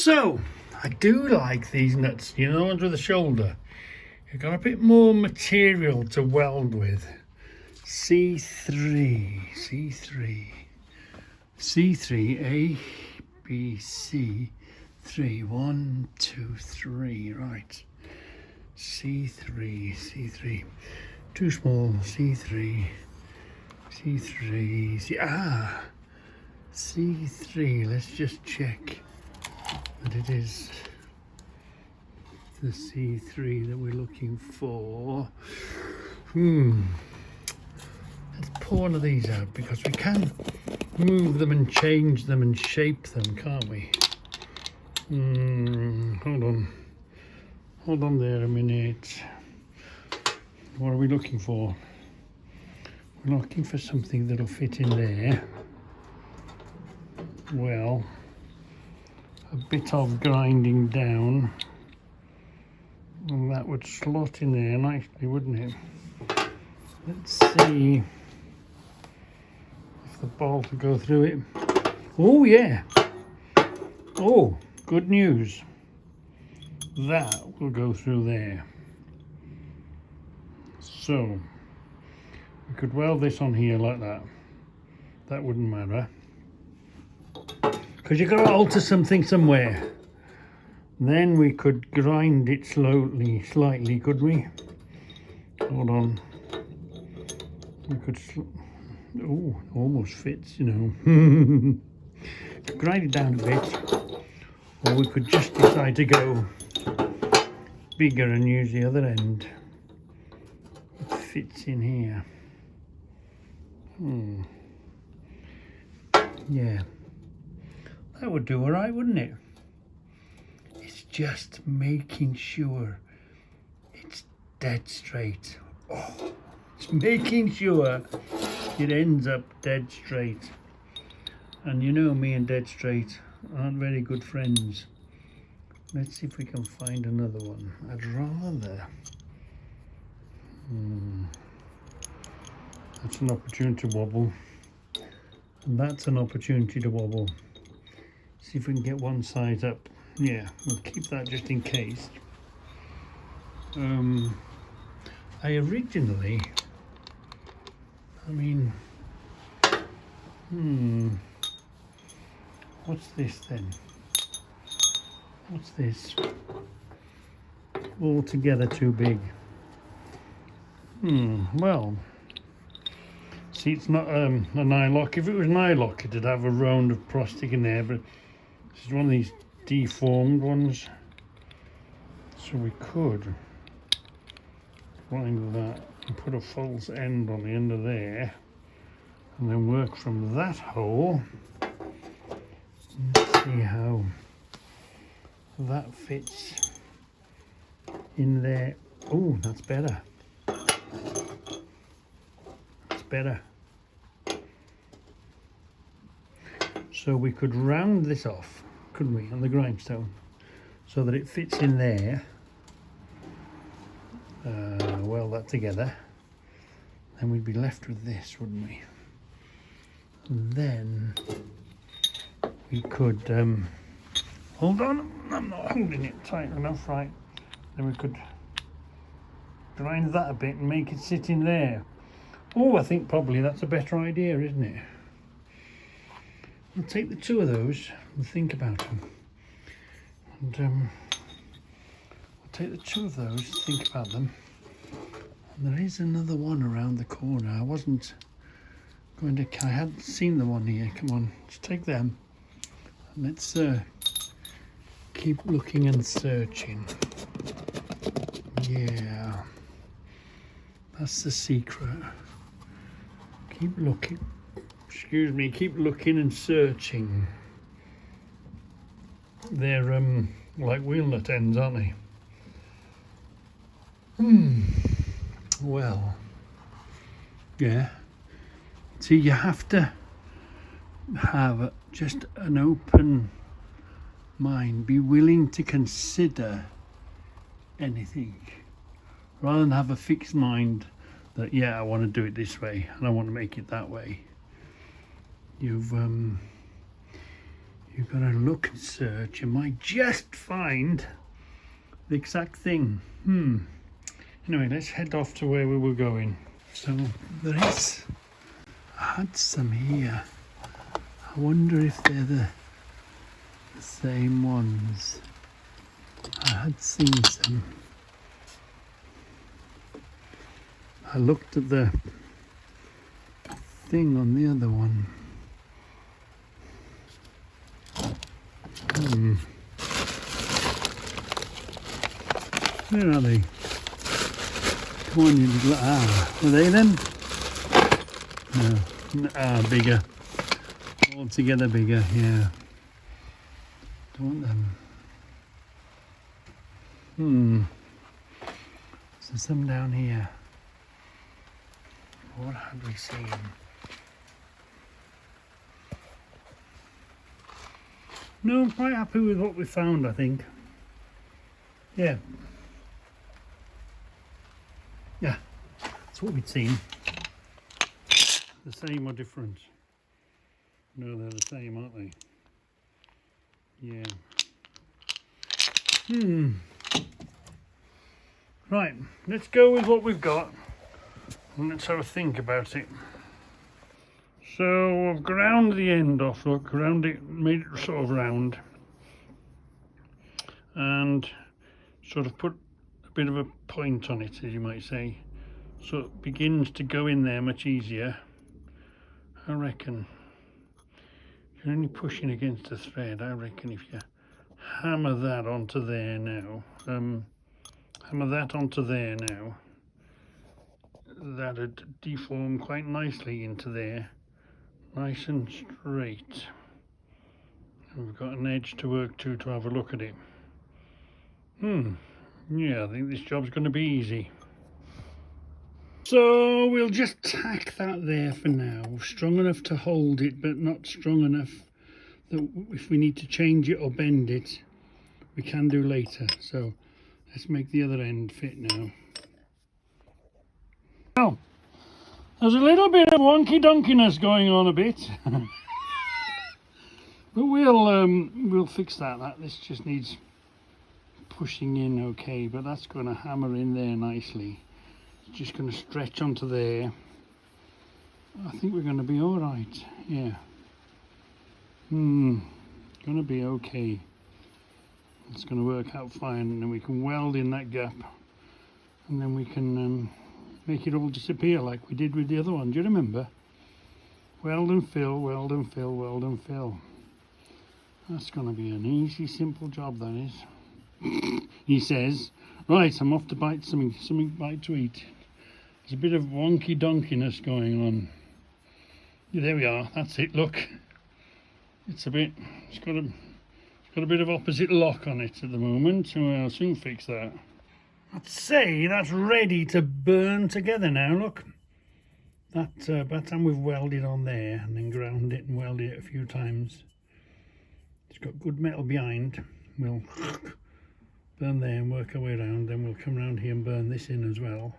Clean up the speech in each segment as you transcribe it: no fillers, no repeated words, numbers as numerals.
So, I do like these nuts, you know, under the shoulder. You've got a bit more material to weld with. C3, A, B, C, 3, 1, 2, 3, right. C3, too small, C3, C3, let's just check that it is the C3 that we're looking for. Let's pull one of these out because we can move them and change them and shape them, can't we? Hold on there a minute. What are we looking for? We're looking for something that'll fit in there. Well, a bit of grinding down, and that would slot in there nicely, wouldn't it? Let's see if the bolt will go through it. Oh yeah. Oh, good news. That will go through there. So we could weld this on here like that. That wouldn't matter, because you've got to alter something somewhere. Then we could grind it slightly, could we? Hold on. We could, oh, almost fits, you know. Grind it down a bit, or we could just decide to go bigger and use the other end. It fits in here. Yeah, that would do all right, wouldn't it? It's just making sure it's dead straight. Oh, it's making sure it ends up dead straight. And you know me and dead straight aren't very good friends. Let's see if we can find another one. I'd rather. That's an opportunity to wobble. And that's an opportunity to wobble. See if we can get one size up. Yeah, we'll keep that just in case. I originally, what's this then? What's this? Altogether too big. Well, see, it's not an eye lock. If it was an eye lock, it'd have a round of plastic in there, but this is one of these deformed ones. So we could wind that and put a false end on the end of there, and then work from that hole. Let's see how that fits in there. Oh, that's better. That's better. So we could round this off, couldn't we, on the grindstone, so that it fits in there. Weld that together. Then we'd be left with this, wouldn't we? And then we could hold on, I'm not holding it tight enough, right? Then we could grind that a bit and make it sit in there. Oh, I think probably that's a better idea, isn't it? We'll take the two of those and think about them. And we'll take the two of those, think about them. And there is another one around the corner. I wasn't going to, I hadn't seen the one here. Come on, let's take them. And let's keep looking and searching. Yeah, that's the secret. Keep looking. Excuse me, keep looking and searching. They're like wheel nut ends, aren't they? Well, yeah. See, you have to have just an open mind. Be willing to consider anything, rather than have a fixed mind that, yeah, I want to do it this way and I want to make it that way. You've you've got to look and search, you might just find the exact thing. Anyway, let's head off to where we were going. So there is, I had some here. I wonder if they're the same ones. I had seen some. I looked at the thing on the other one. Where are they? Come on, you little... are they then? No. Bigger. Altogether bigger, yeah. Don't want them. So some down here. What have we seen? No, I'm quite happy with what we found, I think. Yeah. Yeah, that's what we'd seen. The same or different? No, they're the same, aren't they? Yeah. Right, let's go with what we've got and let's have a think about it. So I've ground the end off, look, around it, made it sort of round, and sort of put a bit of a point on it, as you might say, so it begins to go in there much easier. I reckon you're only pushing against the thread. I reckon if you hammer that onto there now, that'd deform quite nicely into there, nice and straight. And we've got an edge to work to have a look at it. Yeah, I think this job's going to be easy. So we'll just tack that there for now. Strong enough to hold it, but not strong enough that if we need to change it or bend it, we can do later. So let's make the other end fit now. Well, there's a little bit of wonky donkiness going on a bit. But we'll fix that. This just needs pushing in okay, but that's going to hammer in there nicely. It's just going to stretch onto there. I think we're going to be all right. Yeah. Going to be okay. It's going to work out fine, and then we can weld in that gap, and then we can make it all disappear like we did with the other one. Do you remember? Weld and fill, weld and fill, weld and fill. That's going to be an easy, simple job, that is. He says, right, I'm off to bite something bite to eat. There's a bit of wonky donkiness going on. Yeah, there we are, that's it, look. It's got a bit of opposite lock on it at the moment, so I'll soon fix that. I'd say that's ready to burn together now, look. That, by the time we've welded on there and then ground it and welded it a few times, it's got good metal behind. We'll burn there and work our way around, then we'll come around here and burn this in as well.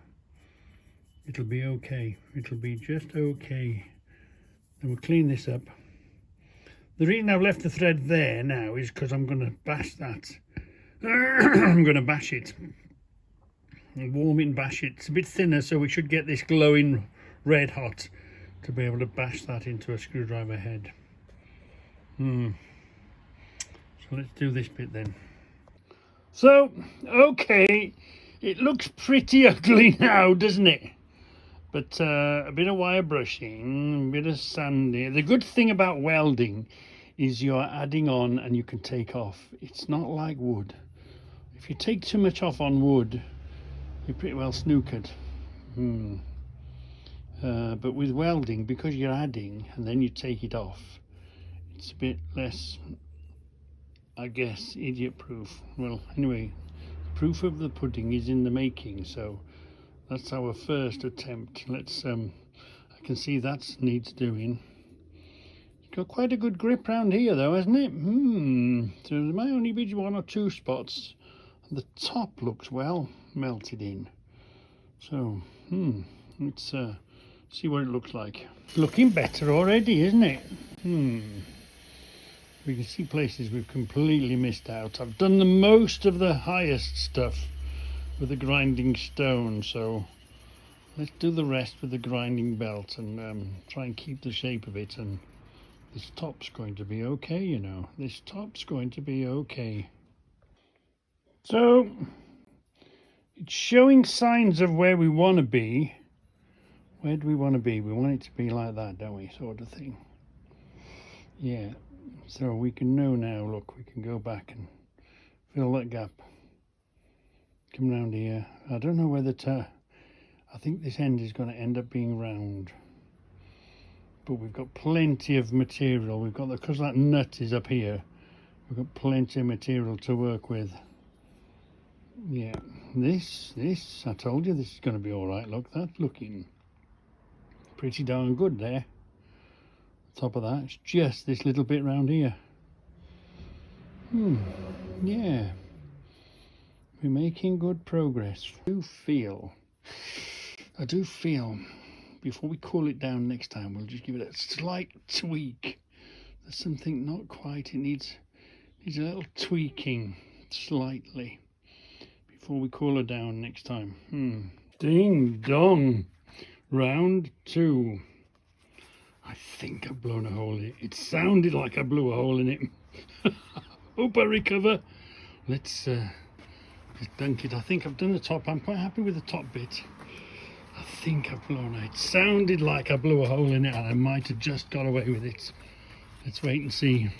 It'll be okay. It'll be just okay. Then we'll clean this up. The reason I've left the thread there now is because I'm going to bash that. I'm going to bash it. Warm it and bash it. It's a bit thinner, so we should get this glowing red hot to be able to bash that into a screwdriver head. So let's do this bit then. So, okay, it looks pretty ugly now, doesn't it? But a bit of wire brushing, a bit of sanding. The good thing about welding is you're adding on and you can take off. It's not like wood. If you take too much off on wood, you're pretty well snookered. But with welding, because you're adding and then you take it off, it's a bit less, I guess, idiot proof. Well, anyway, proof of the pudding is in the making, so that's our first attempt. Let's I can see that needs doing. It's got quite a good grip round here though, hasn't it? So there might only be one or two spots. The top looks well melted in. So let's see what it looks like. Looking better already, isn't it? We can see places we've completely missed out. I've done the most of the highest stuff with the grinding stone, so let's do the rest with the grinding belt and try and keep the shape of it. And this top's going to be okay, you know. This top's going to be okay. So it's showing signs of where we want to be. Where do we want to be? We want it to be like that, don't we? Sort of thing. Yeah. So we can know now, look, we can go back and fill that gap. Come round here. I don't know whether to... I think this end is going to end up being round. But we've got plenty of material. We've got, because that nut is up here, we've got plenty of material to work with. Yeah, this, I told you this is going to be all right. Look, that's looking pretty darn good there. Top of that, it's just this little bit round here. Yeah, we're making good progress. I do feel before we cool it down next time, we'll just give it a slight tweak. There's something not quite, it needs a little tweaking slightly before we cool her down next time. Ding dong, round 2. I think I've blown a hole in it. It sounded like I blew a hole in it. Hope I recover. Let's dunk it. I think I've done the top. I'm quite happy with the top bit. I think I've blown it. It sounded like I blew a hole in it and I might have just got away with it. Let's wait and see.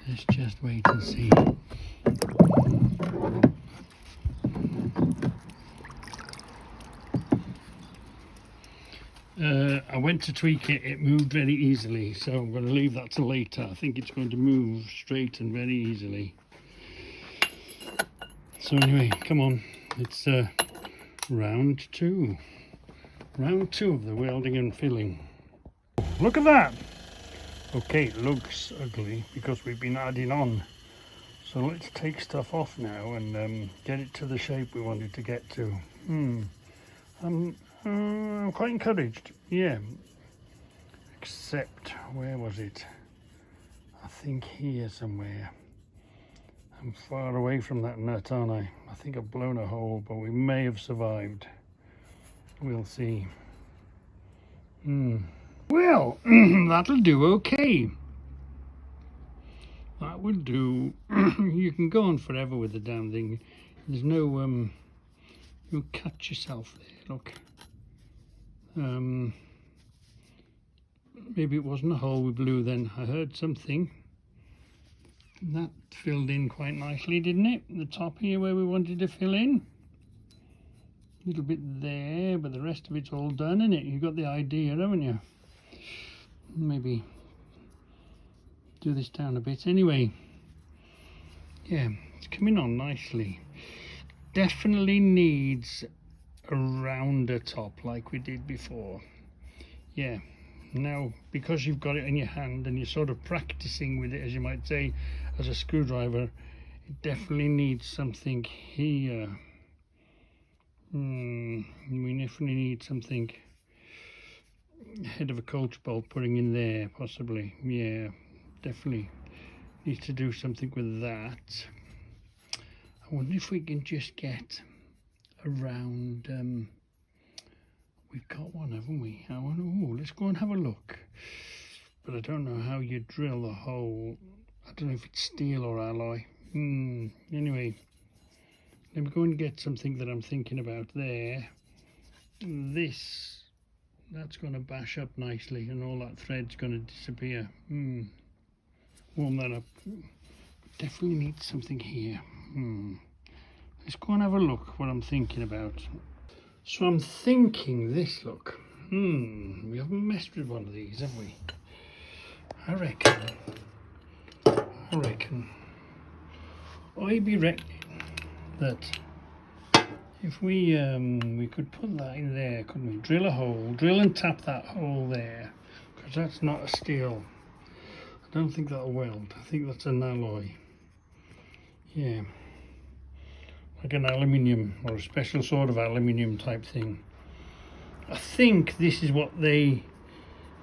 Let's just wait and see. I went to tweak it, it moved very easily, so I'm going to leave that till later. I think it's going to move straight and very easily. So anyway, come on, it's round 2. Round 2 of the welding and filling. Look at that! Okay, it looks ugly because we've been adding on. So let's take stuff off now and get it to the shape we wanted to get to. I'm quite encouraged, yeah. Except, where was it? I think here somewhere. I'm far away from that nut, aren't I? I think I've blown a hole, but we may have survived. We'll see. Well, that'll do okay. That will do. You can go on forever with the damn thing. There's no, you'll catch yourself there, look. Maybe it wasn't a hole we blew then. I heard something. That filled in quite nicely, didn't it? The top here where we wanted to fill in. A little bit there, but the rest of it's all done, isn't it? You've got the idea, haven't you? Maybe do this down a bit. Anyway, yeah, it's coming on nicely. Definitely needs a rounder top like we did before. Yeah, now because you've got it in your hand and you're sort of practicing with it, as you might say, as a screwdriver, it definitely needs something here. We definitely need something, head of a coach bolt putting in there possibly. Yeah, definitely needs to do something with that. I wonder if we can just get around, we've got one, haven't we? I wonder, let's go and have a look. But I don't know how you drill the hole. I don't know if it's steel or alloy. Anyway, let me go and get something that I'm thinking about there. This, that's going to bash up nicely and all that thread's going to disappear. Warm that up. Definitely need something here. Let's go and have a look what I'm thinking about. So I'm thinking this, look. We haven't messed with one of these, have we? I reckon I'd be reckoning that if we could put that in there, couldn't we? Drill a hole, drill and tap that hole there, because that's not a steel. I don't think that'll weld. I think that's an alloy. Yeah, like an aluminium or a special sort of aluminium type thing. I think this is what they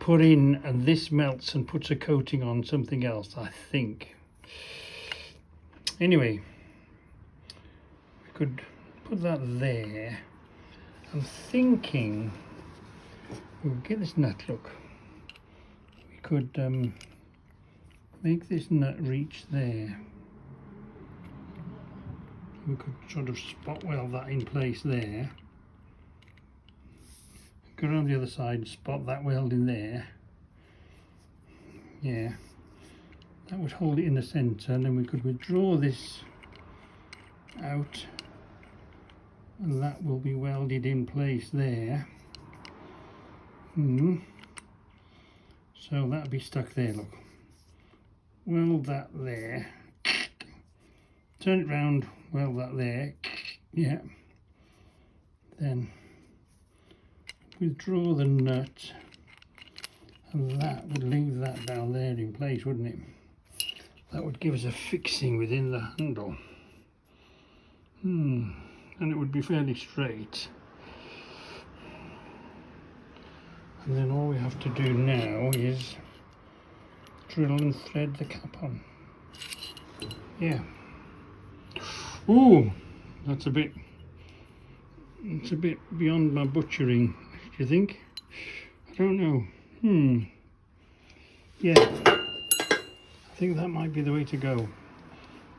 put in, and this melts and puts a coating on something else, I think. Anyway, we could put that there. I'm thinking we'll get this nut, look. We could make this nut reach there. We could sort of spot weld that in place there. Go around the other side, spot that weld in there. Yeah, that would hold it in the centre, and then we could withdraw this out, and that will be welded in place there. So that'll be stuck there, look. Weld that there. Turn it round, weld that there. Yeah. Then withdraw the nut, and that would leave that down there in place, wouldn't it? That would give us a fixing within the handle. And it would be fairly straight. And then all we have to do now is drill and thread the cap on. Yeah. Ooh, it's a bit beyond my butchering, do you think? I don't know. Yeah, I think that might be the way to go.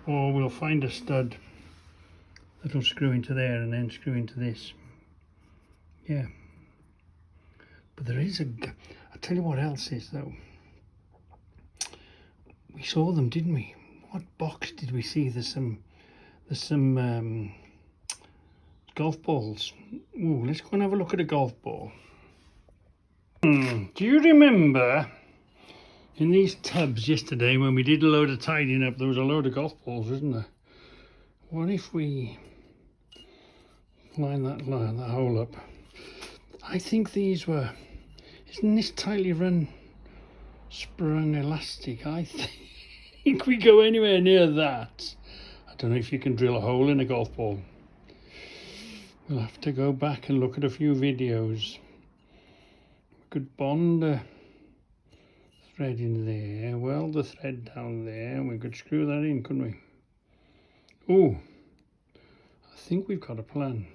Or we'll find a stud that'll screw into there and then screw into this. Yeah. But there is I'll tell you what else is though. We saw them, didn't we? What box did we see? There's some golf balls. Ooh, let's go and have a look at a golf ball. Do you remember in these tubs yesterday when we did a load of tidying up, there was a load of golf balls, wasn't there? What if we line that hole up? I think these were, isn't this tightly sprung elastic? I think we go anywhere near that. I don't know if you can drill a hole in a golf ball. We'll have to go back and look at a few videos. We could bond a thread in there, weld the thread down there, and we could screw that in, couldn't we? Oh, I think we've got a plan.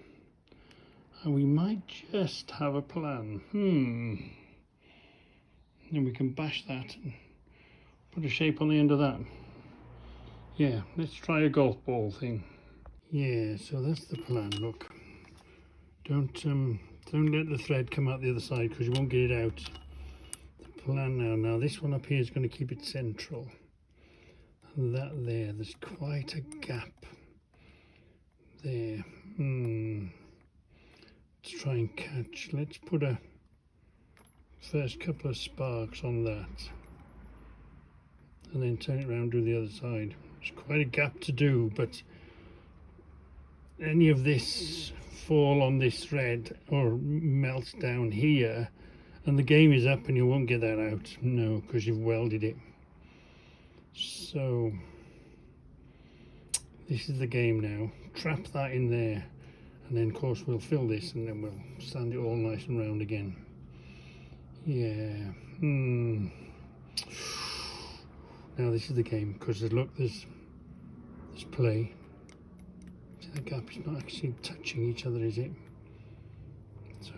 And we might just have a plan. Then we can bash that and put a shape on the end of that. Yeah, let's try a golf ball thing. Yeah, so that's the plan, look. Don't let the thread come out the other side because you won't get it out. The plan now this one up here is going to keep it central. And that there's quite a gap there. Let's try and catch. Let's put a first couple of sparks on that. And then turn it around to the other side. It's quite a gap to do, but any of this fall on this thread or melts down here and the game is up and you won't get that out. No, because you've welded it. So this is the game now. Trap that in there, and then of course we'll fill this and then we'll sand it all nice and round again. Yeah. Now this is the game, because look, there's play. See, that gap is not actually touching each other, is it? So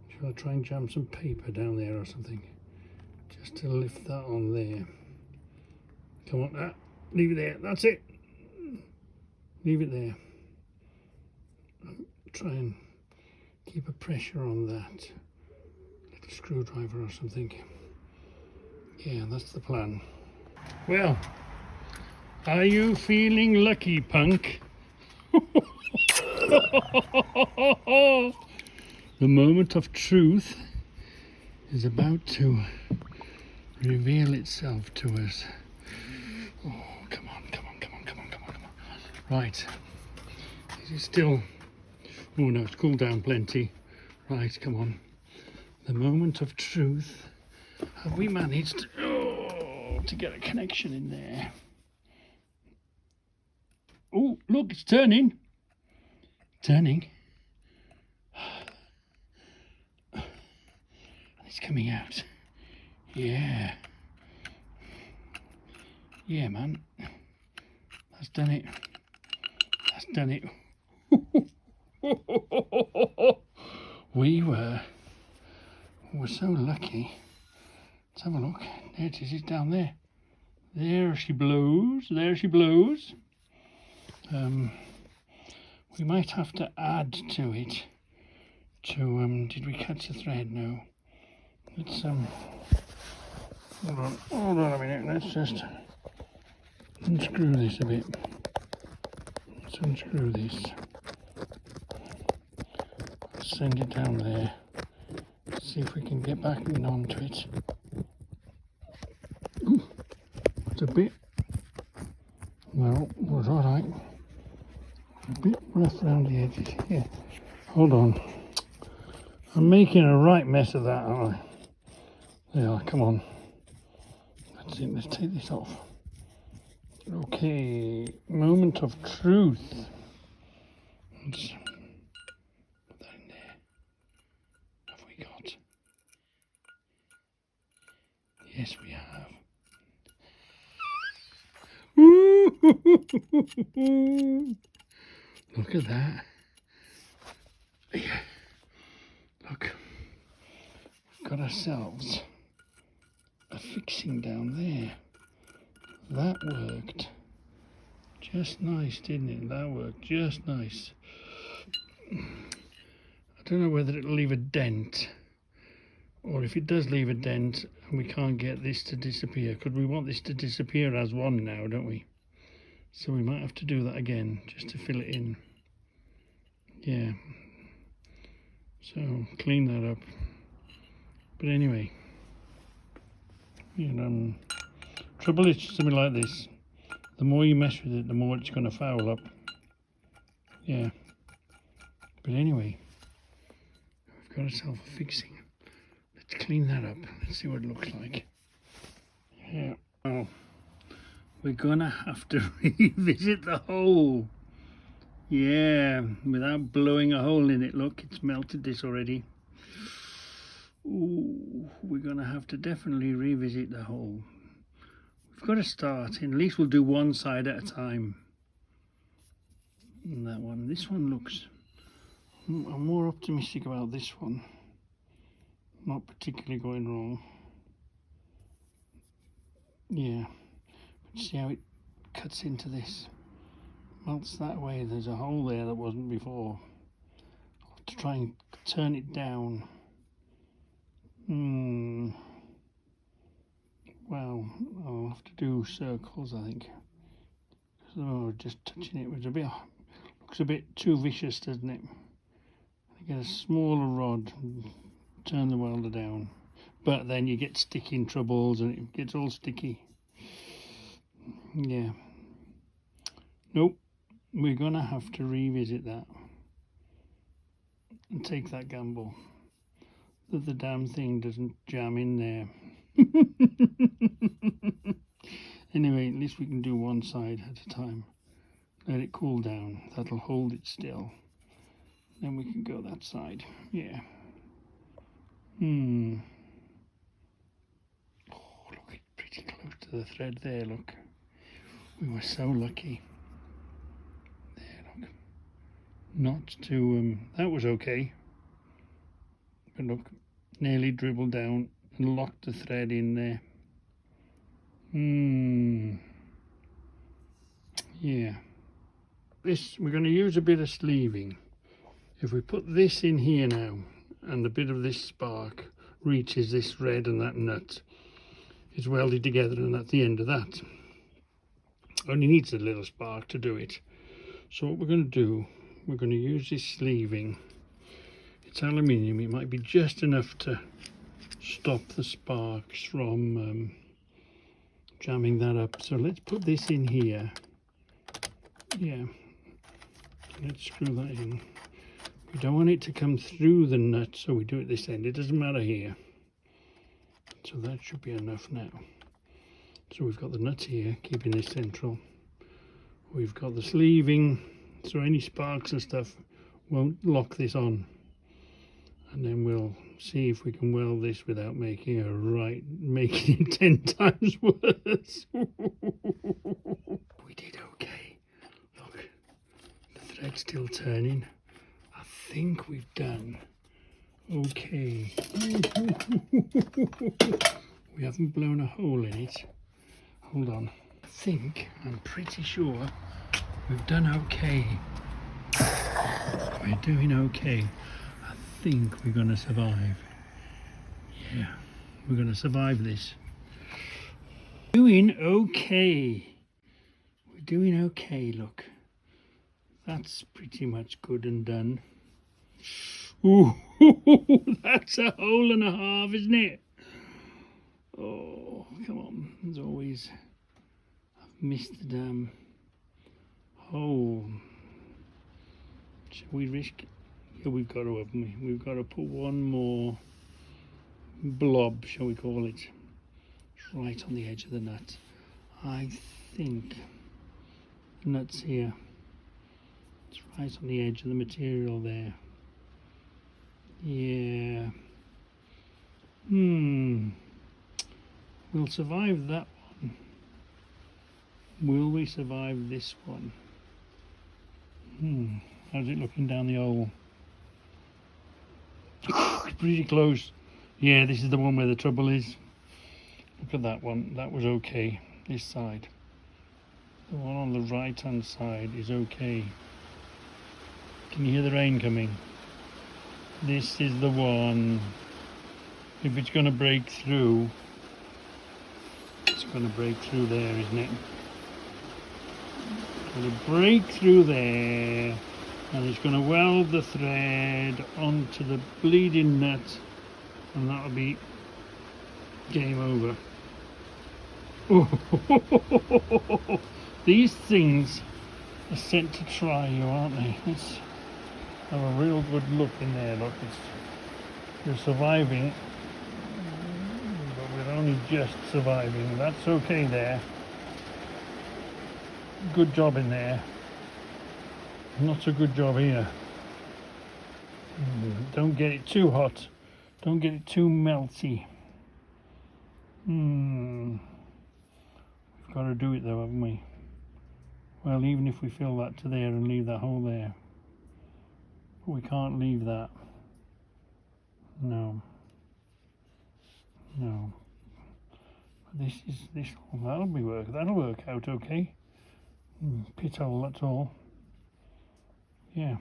shall I try and jam some paper down there or something, just to lift that on there? Come on, leave it there. That's it. Leave it there. Try and keep a pressure on that. Little screwdriver or something. Yeah, that's the plan. Well, are you feeling lucky, punk? The moment of truth is about to reveal itself to us. Oh, come on. Right. Is it still? Oh no, it's cooled down plenty. Right, come on. The moment of truth. Have we managed to get a connection in there? Oh, look, it's turning. It's It's coming out. Yeah. Yeah, man. That's done it. That's done it. We're so lucky. Let's have a look. There it is, it's down there. There she blows. There she blows. We might have to add to it. Did we catch the thread? No. Let's hold on a minute. Let's just unscrew this a bit. Let's unscrew this. Send it down there. See if we can get back in onto it. Ooh, it's a bit. Well, it was all right. A bit rough around the edges. Here, hold on. I'm making a right mess of that, aren't I? There, come on. That's it. Let's take this off. Okay, moment of truth. Let's put that in there. Have we got? Yes, we have. Look at that. Yeah. Look, we've got ourselves a fixing down there. That worked just nice, didn't it? That worked just nice. I don't know whether it'll leave a dent, or if it does leave a dent and we can't get this to disappear, because we want this to disappear as one now, don't we? So we might have to do that again just to fill it in. Yeah. So clean that up. But anyway, trouble is something like this. The more you mess with it, the more it's going to foul up. Yeah. But anyway, we've got ourselves a fixing. Let's clean that up. Let's see what it looks like. Yeah. Oh, we're gonna have to revisit the hole. Yeah, without blowing a hole in it. Look, it's melted this already. Ooh, we're gonna have to definitely revisit the hole. We've got to start, and at least we'll do one side at a time. And that one. This one looks, I'm more optimistic about this one. Not particularly going wrong. Yeah, but see how it cuts into this. Melts that way. There's a hole there that wasn't before. I'll have to try and turn it down. Well, I'll have to do circles, I think. So just touching it was looks a bit too vicious, doesn't it? I get a smaller rod and turn the welder down, but then you get sticking troubles and it gets all sticky. Yeah. Nope. We're gonna have to revisit that and take that gamble that the damn thing doesn't jam in there. Anyway, at least we can do one side at a time. Let it cool down. That'll hold it still. Then we can go that side. Yeah. Oh, look, it's pretty close to the thread there, look. We were so lucky. There, look. Not to, that was okay. But look, nearly dribbled down and locked the thread in there. Yeah. This, we're going to use a bit of sleeving. If we put this in here now, and a bit of this spark reaches this thread and that nut, it's welded together, and at the end of that, only needs a little spark to do it. So what we're going to do, we're going to use this sleeving. It's aluminium. It might be just enough to stop the sparks from jamming that up. So let's put this in here. Yeah, let's screw that in. We don't want it to come through the nut, so we do it this end. It doesn't matter here. So that should be enough now. So we've got the nut here, keeping this central. We've got the sleeving, so any sparks and stuff won't lock this on. And then we'll see if we can weld this without making it 10 times worse. We did okay. Look, the thread's still turning. I think we've done okay. We haven't blown a hole in it. Hold on. I'm pretty sure we've done okay. We're doing okay. I think we're going to survive. Yeah, we're going to survive this. Doing okay. We're doing okay, look. That's pretty much good and done. Ooh, that's a hole and a half, isn't it? Oh, come on. As always, I've missed the damn hole. Shall we risk it? Yeah, we've got to, haven't we? We've got to put one more blob, shall we call it. It's right on the edge of the nut. I think the nut's here. It's right on the edge of the material there. Yeah. We'll survive that one. Will we survive this one? How's it looking down the hole? It's pretty close. Yeah, this is the one where the trouble is. Look at that one. That was okay. This side. The one on the right hand side is okay. Can you hear the rain coming? This is the one. If it's going to break through, it's going to break through there, isn't it? It's going to break through there, and it's going to weld the thread onto the bleeding nut, and that'll be game over. Oh, these things are sent to try you, aren't they? Let's have a real good look in there. Look, you're surviving, but we're only just surviving. That's okay there. Good job in there. Not so good job here. Don't get it too hot. Don't get it too melty. We've got to do it though, haven't we? Well, even if we fill that to there and leave that hole there. But we can't leave that. No. But that'll work out okay. Pit hole, that's all. Yeah.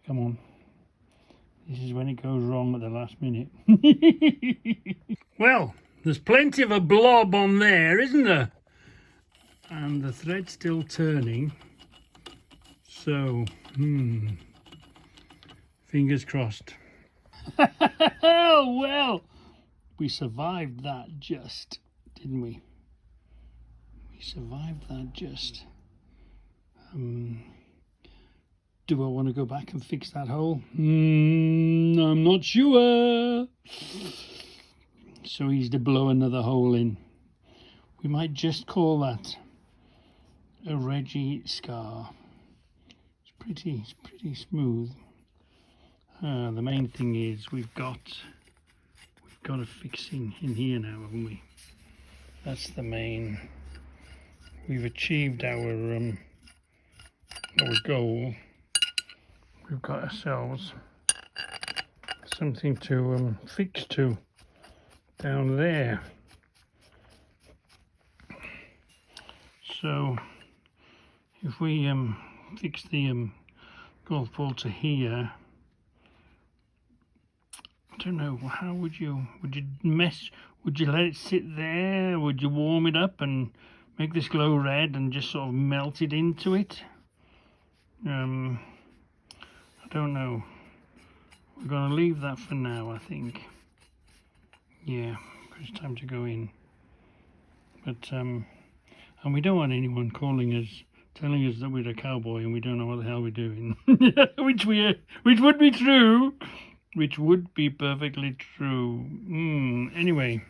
Come on. This is when it goes wrong at the last minute. Well, there's plenty of a blob on there, isn't there? And the thread's still turning. So, fingers crossed. Well, we survived that just, didn't we? We survived that just. Do I want to go back and fix that hole? I'm not sure. So easy to blow another hole in. We might just call that a Reggie scar. It's pretty smooth. The main thing is we've got a fixing in here now, haven't we? That's the main. We've achieved our goal. We've got ourselves something to fix to down there. So if we fix the golf ball to here, I don't know, how would you let it sit there? Would you warm it up and make this glow red and just sort of melt it into it? I don't know. We're going to leave that for now, I think. Yeah, it's time to go in. But and we don't want anyone calling us, telling us that we're a cowboy and we don't know what the hell we're doing. which would be true. Which would be perfectly true. Anyway.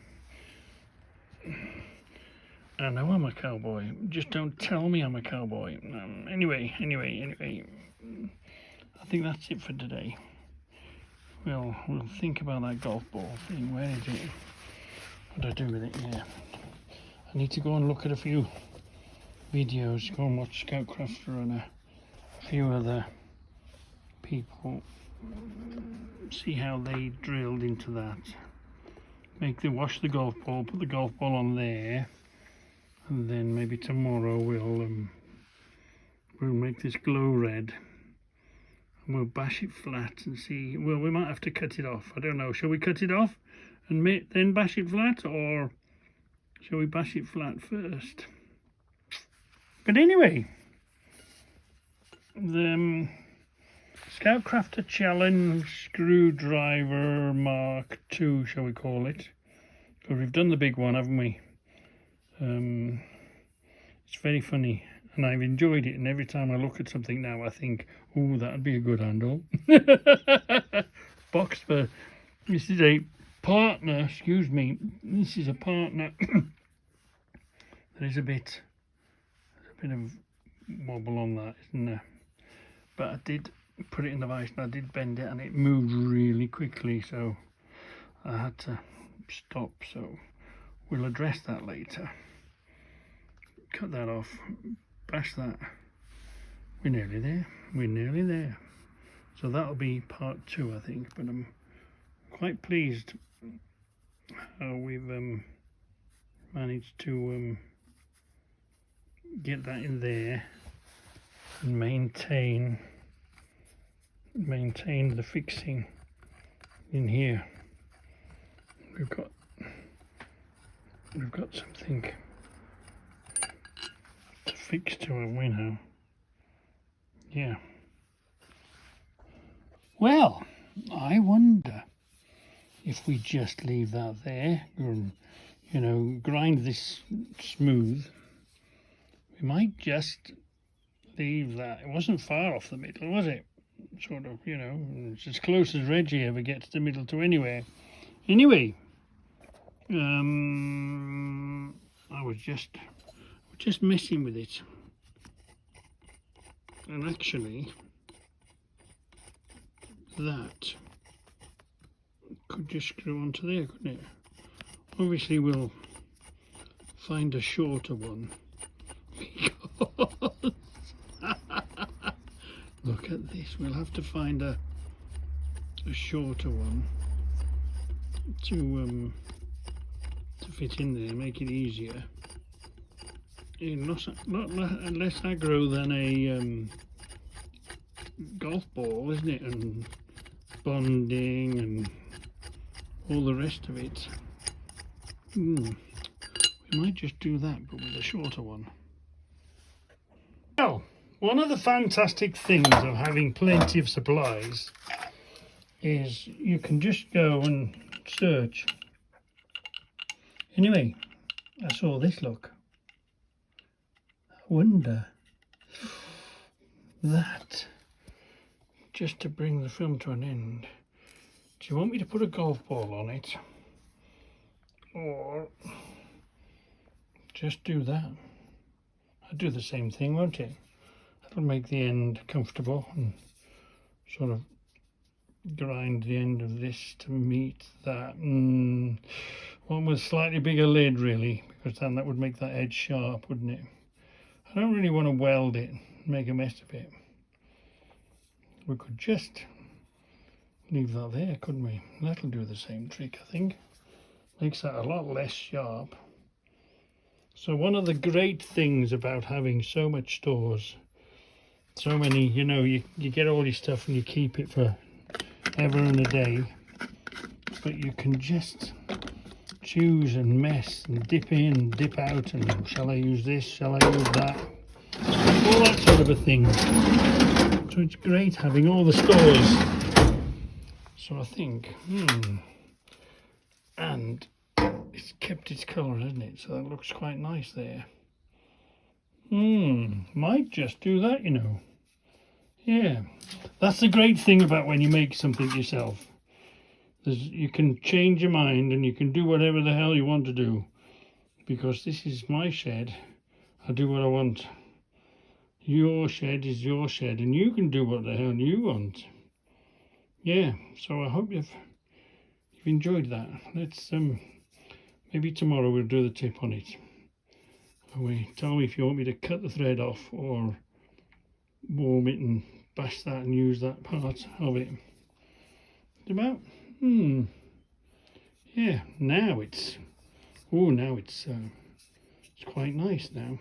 I know I'm a cowboy. Just don't tell me I'm a cowboy. Anyway. I think that's it for today. We'll think about that golf ball thing. Where is it? What do I do with it? Yeah. I need to go and look at a few videos, go and watch Scoutcrafter and a few other people, see how they drilled into that. Wash the golf ball, put the golf ball on there, and then maybe tomorrow we'll make this glow red, and we'll bash it flat and see. Well, we might have to cut it off. I don't know. Shall we cut it off and then bash it flat, or shall we bash it flat first? But anyway, the Scoutcrafter Challenge Screwdriver Mark II, shall we call it? Because we've done the big one, haven't we? It's very funny, and I've enjoyed it. And every time I look at something now, I think, "Oh, that'd be a good handle." Box for this is a partner. Excuse me. This is a partner. There is a bit of wobble on that, isn't there? But I did put it in the vice and I did bend it, and it moved really quickly, so I had to stop. So we'll address that later. Cut that off, bash that. We're nearly there. So that'll be part 2, I think. But I'm quite pleased how we've managed to get that in there and maintain the fixing in here. We've got something to fix to, haven't we now? Yeah. Well, I wonder if we just leave that there, grind this smooth. We might just leave that. It wasn't far off the middle, was it? Sort of, it's as close as Reggie ever gets the middle to anywhere. Anyway, I was just messing with it, and actually that could just screw onto there, couldn't it? Obviously we'll find a shorter one, because look at this, we'll have to find a shorter one to fit in there, make it easier. Not less aggro than a golf ball, isn't it? And bonding and all the rest of it. We might just do that, but with a shorter one. Well, one of the fantastic things of having plenty of supplies is you can just go and search. Anyway, I saw this, look. I wonder that, just to bring the film to an end, do you want me to put a golf ball on it, or just do that? I'll do the same thing, won't it? That'll make the end comfortable, and sort of grind the end of this to meet that. One with slightly bigger lid, really, because then that would make that edge sharp, wouldn't it? I don't really want to weld it and make a mess of it. We could just leave that there, couldn't we? That'll do the same trick, I think. Makes that a lot less sharp. So one of the great things about having so much stores, so many, you get all your stuff and you keep it for ever and a day, but you can just choose and mess and dip in, dip out, and shall I use this, shall I use that, all that sort of a thing. So it's great having all the stores. So I think, and it's kept its colour, hasn't it? So that looks quite nice there. Might just do that, Yeah, that's the great thing about when you make something yourself. You can change your mind and you can do whatever the hell you want to do, because this is my shed. I do what I want. Your shed is your shed, and you can do what the hell you want. Yeah, so I hope you've enjoyed that. Let's maybe tomorrow we'll do the tip on it. Tell me if you want me to cut the thread off or warm it and bash that and use that part of it. About yeah, now it's quite nice now.